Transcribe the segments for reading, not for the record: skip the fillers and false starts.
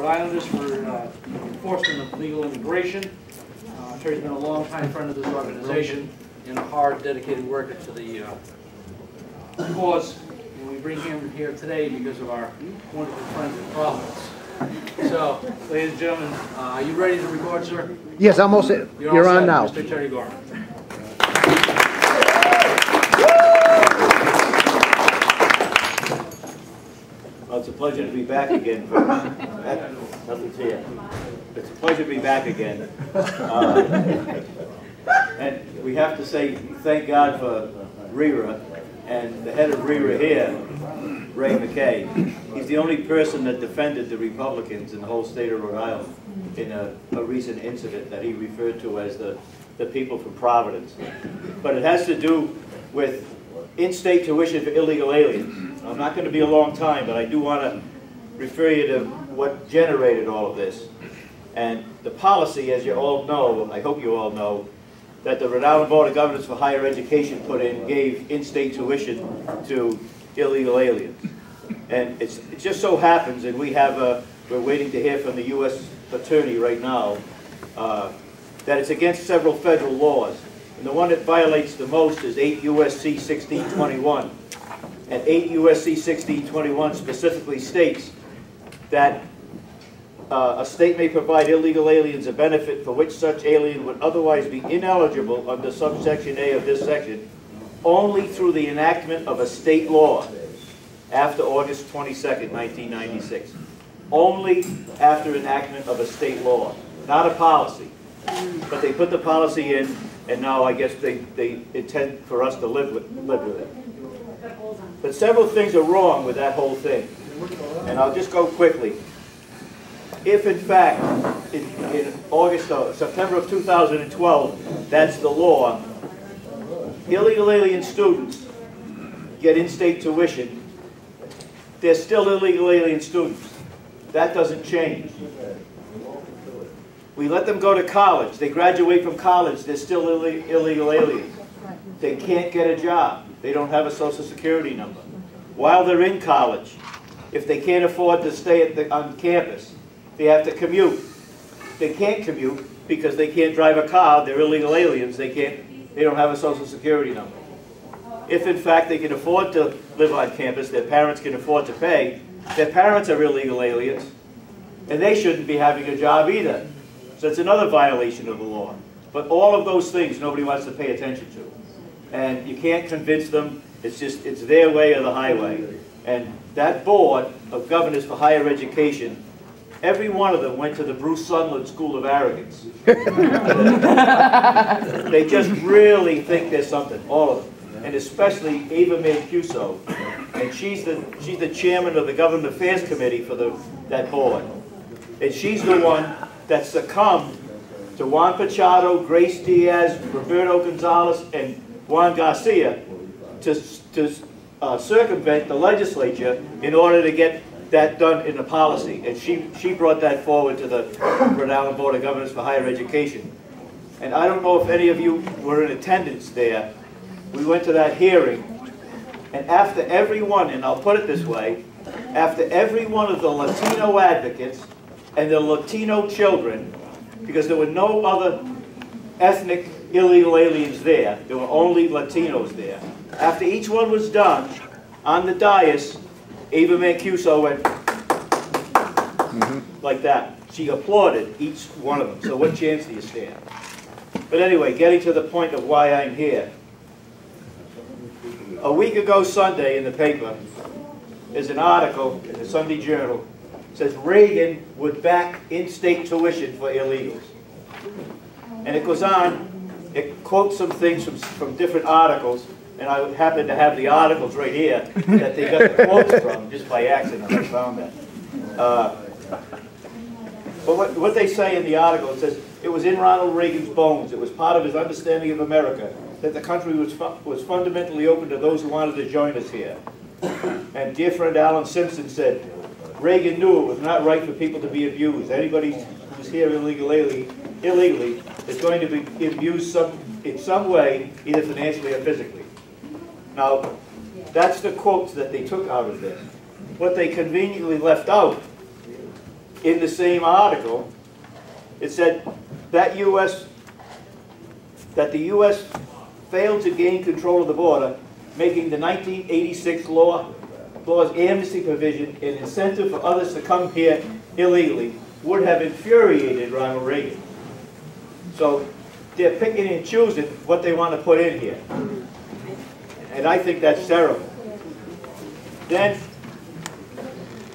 Rhode Islanders for enforcement of legal immigration. Terry's been a long-time friend of this organization and a hard, dedicated worker to the cause. And we bring him here today because of our wonderful friends in Providence. So, ladies and gentlemen, are you ready to record, sir? Yes, I'm all set. You're on now. Mr. Terry Gorman. Well, it's a pleasure to be back again. Nothing's here. It's a pleasure to be back again. And we have to say thank God for RERA and the head of RERA here, Ray McKay. He's the only person that defended the Republicans in the whole state of Rhode Island in a recent incident that he referred to as the people from Providence. But it has to do with in-state tuition for illegal aliens. I'm not going to be a long time, but I do want to refer you to what generated all of this. And the policy, as you all know, I hope you all know, that the Rhode Island Board of Governors for Higher Education put in gave in-state tuition to illegal aliens. And it just so happens, and we're waiting to hear from the U.S. Attorney right now, that it's against several federal laws. And the one that violates the most is 8 U.S.C. 1621. And 8 U.S.C. 1621 specifically states that a state may provide illegal aliens a benefit for which such alien would otherwise be ineligible under subsection A of this section only through the enactment of a state law after August 22nd, 1996. Only after enactment of a state law, not a policy. But they put the policy in, and now I guess they intend for us to live with it. But several things are wrong with that whole thing, and I'll just go quickly. If in fact, in September of 2012, that's the law, illegal alien students get in-state tuition, they're still illegal alien students. That doesn't change. We let them go to college. They graduate from college. They're still illegal aliens. They can't get a job. They don't have a Social Security number. While they're in college, if they can't afford to stay on campus, they have to commute. They can't commute because they can't drive a car. They're illegal aliens. They don't have a Social Security number. If in fact they can afford to live on campus, their parents can afford to pay, their parents are illegal aliens, and they shouldn't be having a job either. So it's another violation of the law. But all of those things nobody wants to pay attention to. And you can't convince them. It's their way or the highway. And that Board of Governors for Higher Education, every one of them went to the Bruce Sunland School of Arrogance. They just really think there's something, all of them. And especially Ava Mancuso. And she's the chairman of the Government Affairs Committee for that board. And she's the one that succumbed to Juan Pachado, Grace Diaz, Roberto Gonzalez, and Juan Garcia to circumvent the legislature in order to get that done in a policy. And she brought that forward to the Rhode Island Board of Governors for Higher Education. And I don't know if any of you were in attendance there. We went to that hearing, and after every one, and I'll put it this way, after every one of the Latino advocates and the Latino children, because there were no other ethnic illegal aliens there were only Latinos there. After each one was done, on the dais, Ava Mancuso went like that. She applauded each one of them. So what chance do you stand? But anyway, getting to the point of why I'm here. A week ago Sunday in the paper, there's an article in the Sunday Journal. It says Reagan would back in-state tuition for illegals. And it goes on, it quotes some things from different articles, and I happen to have the articles right here that they got the quotes from, just by accident I found that. But what they say in the article, it says, it was in Ronald Reagan's bones, it was part of his understanding of America, that the country was fundamentally open to those who wanted to join us here. And dear friend Alan Simpson said, Reagan knew it was not right for people to be abused. Anybody who's here illegally is going to be abused in some way, either financially or physically. Now, that's the quotes that they took out of this. What they conveniently left out in the same article, it said that the U.S. failed to gain control of the border, making the 1986 law's amnesty provision an incentive for others to come here illegally, would have infuriated Ronald Reagan. So they're picking and choosing what they want to put in here. And I think that's terrible. Then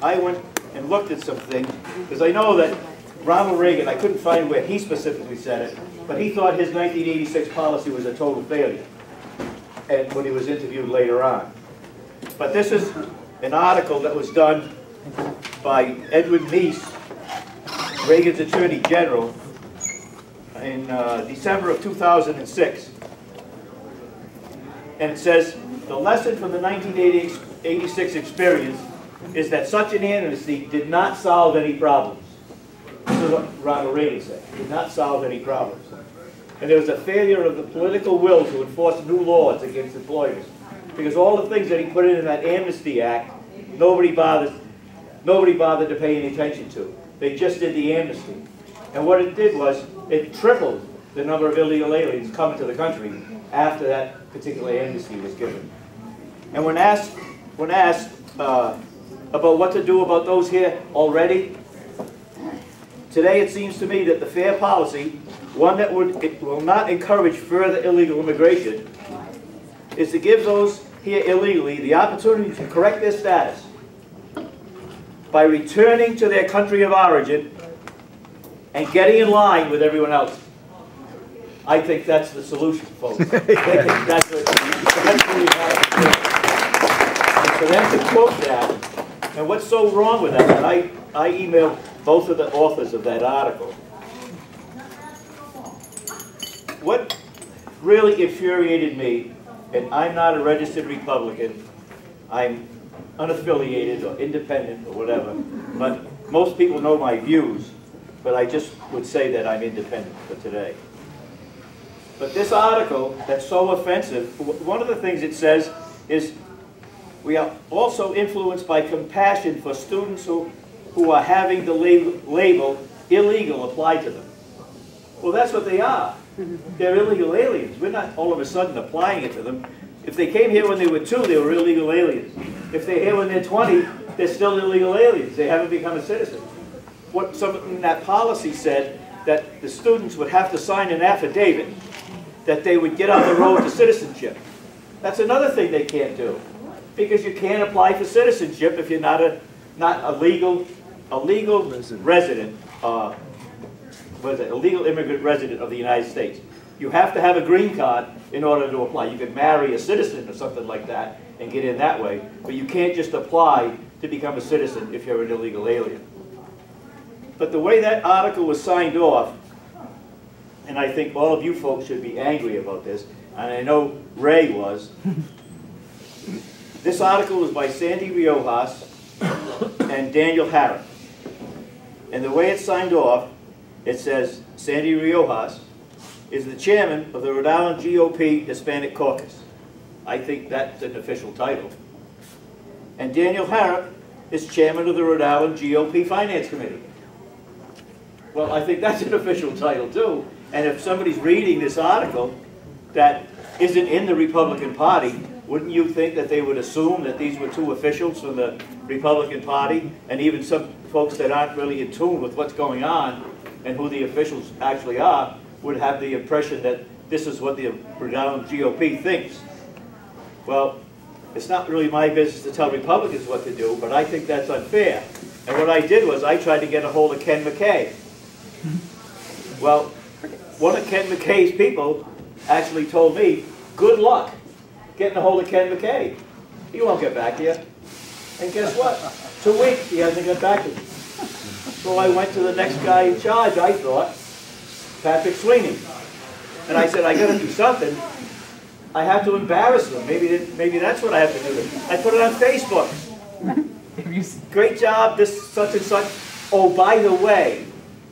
I went and looked at some things, because I know that Ronald Reagan, I couldn't find where he specifically said it, but he thought his 1986 policy was a total failure, and when he was interviewed later on. But this is an article that was done by Edwin Meese, Reagan's Attorney General, in December of 2006. And it says, the lesson from the 1986 experience is that such an amnesty did not solve any problems. This is what Ronald Reagan said. Did not solve any problems. And there was a failure of the political will to enforce new laws against employers. Because all the things that he put in that Amnesty Act, nobody bothered to pay any attention to. They just did the amnesty. And what it did was, it tripled the number of illegal aliens coming to the country after that particular amnesty was given. And when asked about what to do about those here already, today it seems to me that the fair policy, one that will not encourage further illegal immigration, is to give those here illegally the opportunity to correct their status by returning to their country of origin and getting in line with everyone else. I think that's the solution, folks. That's what we have to do. And for them to quote that, and what's so wrong with that, and I emailed both of the authors of that article. What really infuriated me, and I'm not a registered Republican, I'm unaffiliated or independent or whatever, but most people know my views, but I just would say that I'm independent for today. But this article that's so offensive, one of the things it says is, we are also influenced by compassion for students who are having the label illegal applied to them. Well, that's what they are. They're illegal aliens. We're not all of a sudden applying it to them. If they came here when they were 2, they were illegal aliens. If they're here when they're 20, they're still illegal aliens. They haven't become a citizen. What something in that policy said, that the students would have to sign an affidavit that they would get on the road to citizenship. That's another thing they can't do, because you can't apply for citizenship if you're not a legal resident, a legal immigrant resident of the United States. You have to have a green card in order to apply. You could marry a citizen or something like that and get in that way, but you can't just apply to become a citizen if you're an illegal alien. But the way that article was signed off, and I think all of you folks should be angry about this, and I know Ray was. This article was by Sandy Riojas and Daniel Harrop. And the way it's signed off, it says, Sandy Riojas is the chairman of the Rhode Island GOP Hispanic Caucus. I think that's an official title. And Daniel Harrop is chairman of the Rhode Island GOP Finance Committee. Well, I think that's an official title too. And if somebody's reading this article that isn't in the Republican Party, wouldn't you think that they would assume that these were 2 officials from the Republican Party, and even some folks that aren't really in tune with what's going on and who the officials actually are would have the impression that this is what the Rhode Island GOP thinks? Well, it's not really my business to tell Republicans what to do, but I think that's unfair. And what I did was I tried to get a hold of Ken McKay. Well, one of Ken McKay's people actually told me, good luck getting a hold of Ken McKay. He won't get back to you. And guess what? 2 weeks, he hasn't got back to me. So I went to the next guy in charge, I thought, Patrick Sweeney. And I said, I got to do something. I have to embarrass them. Maybe that's what I have to do. I put it on Facebook. Great job, this such and such. Oh, by the way,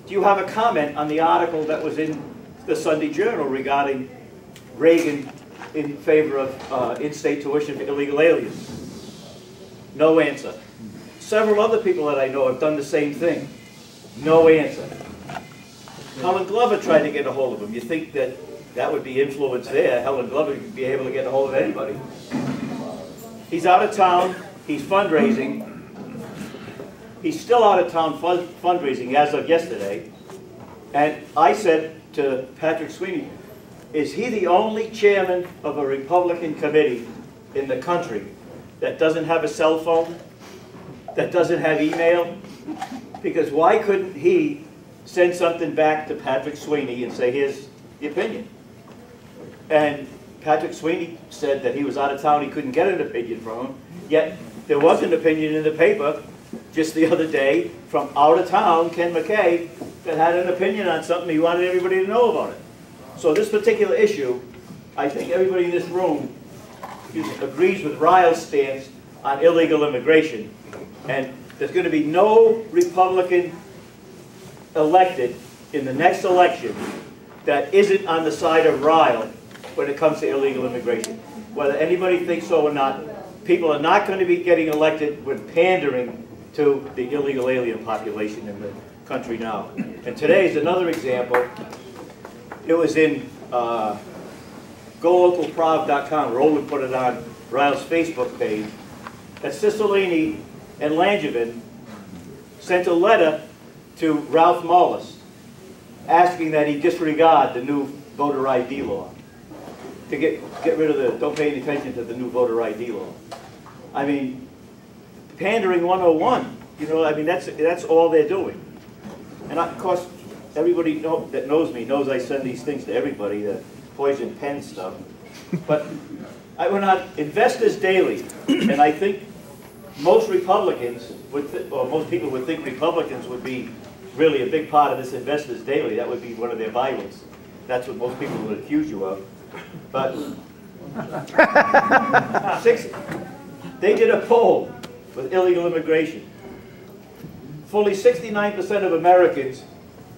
do you have a comment on the article that was in the Sunday Journal regarding Reagan in favor of in-state tuition for illegal aliens? No answer. Several other people that I know have done the same thing. No answer. Helen Glover tried to get a hold of him. You think that that would be influence there? Helen Glover would be able to get a hold of anybody. He's out of town. He's fundraising. He's still out of town fundraising as of yesterday. And I said to Patrick Sweeney, is he the only chairman of a Republican committee in the country that doesn't have a cell phone, that doesn't have email? Because why couldn't he send something back to Patrick Sweeney and say, here's the opinion? And Patrick Sweeney said that he was out of town, he couldn't get an opinion from him, yet there was an opinion in the paper just the other day from out of town, Ken McKay, that had an opinion on something, he wanted everybody to know about it. So this particular issue, I think everybody in this room agrees with Ryle's stance on illegal immigration, and there's going to be no Republican elected in the next election that isn't on the side of Ryle when it comes to illegal immigration. Whether anybody thinks so or not, people are not going to be getting elected with pandering to the illegal alien population in the country now. And today is another example. It was in GoLocalProv.com. Roland put it on Ryle's Facebook page that Cicilline and Langevin sent a letter to Ralph Mullis asking that he disregard the new voter ID law, to get rid of the, don't pay any attention to the new voter ID law. I mean, pandering 101, you know, I mean, that's all they're doing. And of course, everybody that knows me knows I send these things to everybody, the poison pen stuff. But I went on Investors Daily, and I think most Republicans would, or most people would think Republicans would be really a big part of this Investors Daily. That would be one of their Bibles. That's what most people would accuse you of. But they did a poll with illegal immigration. Fully 69% of Americans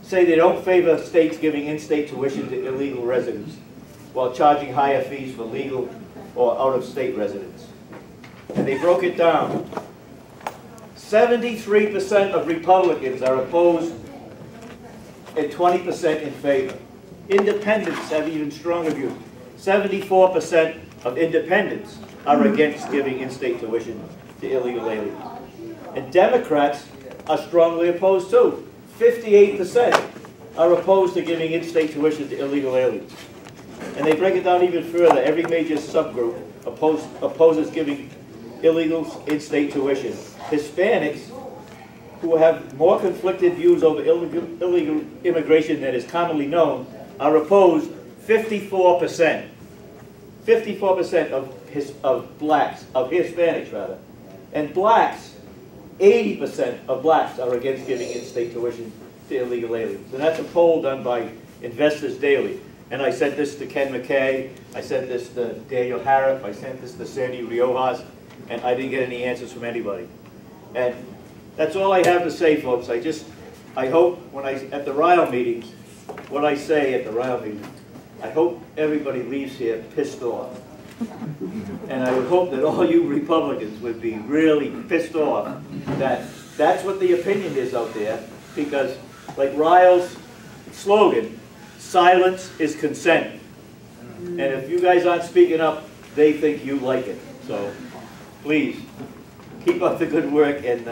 say they don't favor states giving in-state tuition to illegal residents while charging higher fees for legal or out-of-state residents. And they broke it down. 73% of Republicans are opposed and 20% in favor. Independents have even stronger views. 74% of independents are against giving in-state tuition to illegal aliens. And Democrats are strongly opposed too. 58% are opposed to giving in-state tuition to illegal aliens. And they break it down even further. Every major subgroup opposes giving illegals in-state tuition. Hispanics, who have more conflicted views over illegal immigration than is commonly known, are opposed 54%. 54% of blacks, of Hispanics rather. And blacks, 80% of blacks are against giving in-state tuition to illegal aliens. And that's a poll done by Investors Daily. And I sent this to Ken McKay, I sent this to Daniel Harrop, I sent this to Sandy Riojas, and I didn't get any answers from anybody. And that's all I have to say, folks. I hope when at the Ryle meetings, what I say at the Ryle meetings, I hope everybody leaves here pissed off. And I would hope that all you Republicans would be really pissed off that that's what the opinion is out there, because like Ryle's slogan, silence is consent. And if you guys aren't speaking up, they think you like it. So please, keep up the good work and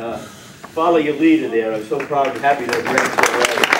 follow your leader there. I'm so proud and happy to have